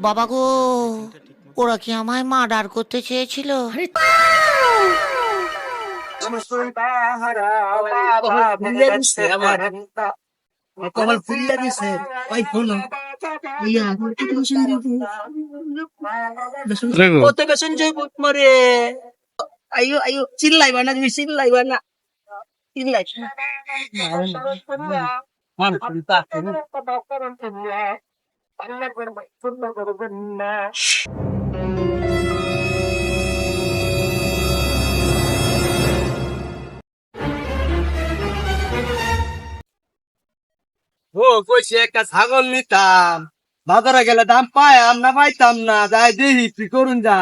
বাবা গো, ওরা কি আমায় মার্ডার করতে চেয়েছিল? কমল ফুল্লা দিছে ওই ফুল কত বেসন জয় বুট মরে আইও আইও চিল্লাইবা না তুমি চিল্লাইবা না চিল্লাই মান ফুলতা ও কইছে একটা ছাগল নিতাম বাজারে গেলে দাম পাইতাম না পাইতাম না যাই দেখি কি করুন যা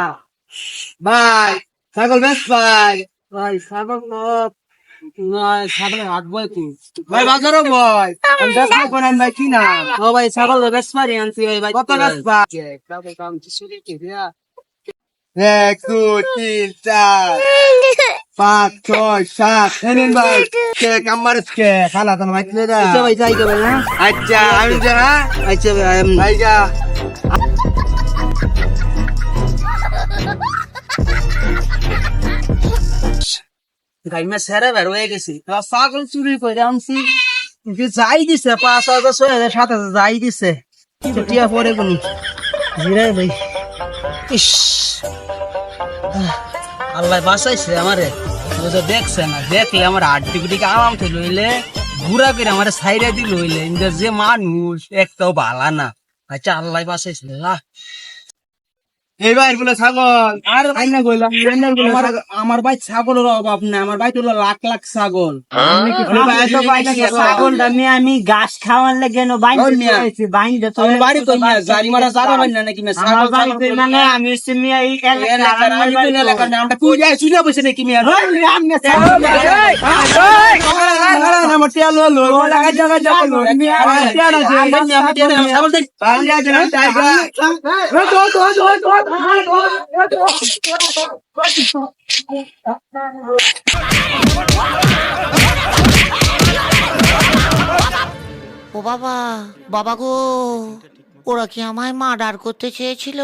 ভাই ছাগল বেশ ভাই ছাগল ছাগলের হাট বই কি ভাই বাজারও বই আমি বেশ করেন ভাই কি না ও ভাই ছাগল বেশ পারি আনছি ভাই কত বেশ এক দুই তিন চার পাঁচ ছয় সাত এনেন ভাই কে কামার কে খালা তো ভাই কে দা আচ্ছা ভাই যাই কে ভাই না আচ্ছা আমি যা আচ্ছা ভাই যা গাইমা সেরে বের হয়ে গেছি তো ছাগল চুরি করে আনছি যে যাই দিছে ৫,০০০ ৬,০০০ ৭,০০০ যাই দিছে টিয়া পরে কোনি জিরাই ভাই ইস আল্লাহ বাঁচাইছে আমারে তো দেখছে না দেখলে আমার হাড্ডি গুটিকে আরাম থেকে লইলে ঘুরা করে আমার সাইডে দিয়ে লইলে ইন্দার যে মানুষ একটাও ভালা না আচ্ছা আল্লাহ বাঁচাইছে এই ভাই বলে ছাগল আর আইনা কইলাম আমার ভাই ছাগলের অভাব না আমার ভাই তো লাখ লাখ ছাগল ছাগলটা নিয়ে আমি ঘাস খাওয়ার লাগে বাইন্দে তো বাড়ি তো গাড়ি মারা যারা বান না নাকি ছাগল মানে আমি সিমিয়া এই এলাকার নামটা কই যাই শুনে বসে নাকি মিয়া আমি ছাগল আমার তেল হলো লাগা জায়গা যাবো মিয়া আমি তেল ছাগল দেখ পালিয়া জানা টাইগার ও বাবা, বাবা গো, ওরা কি আমায় মার্ডার করতে চেয়েছিল?